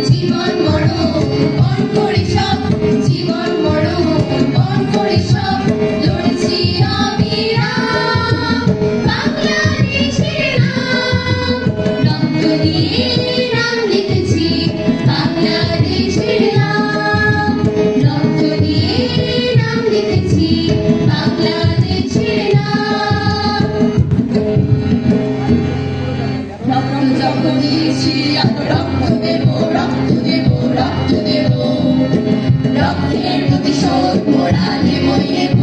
জীবন মরণ পণ করে সব, জীবন মরণ পণ করে সব লড়েছি অবিরাম বাংলাদেশের নাম। রক্ত দিয়ে নাম লিখেছি বাংলাদেশের নাম, রক্ত দিয়ে নাম লিখেছি বাংলাদেশের নাম। রক্ত যখন দিয়েছি আমরা রক্ত দেব, রক্ত দেব, রক্ত দেব, রক্তের প্রতিশোধ মোরা নেব।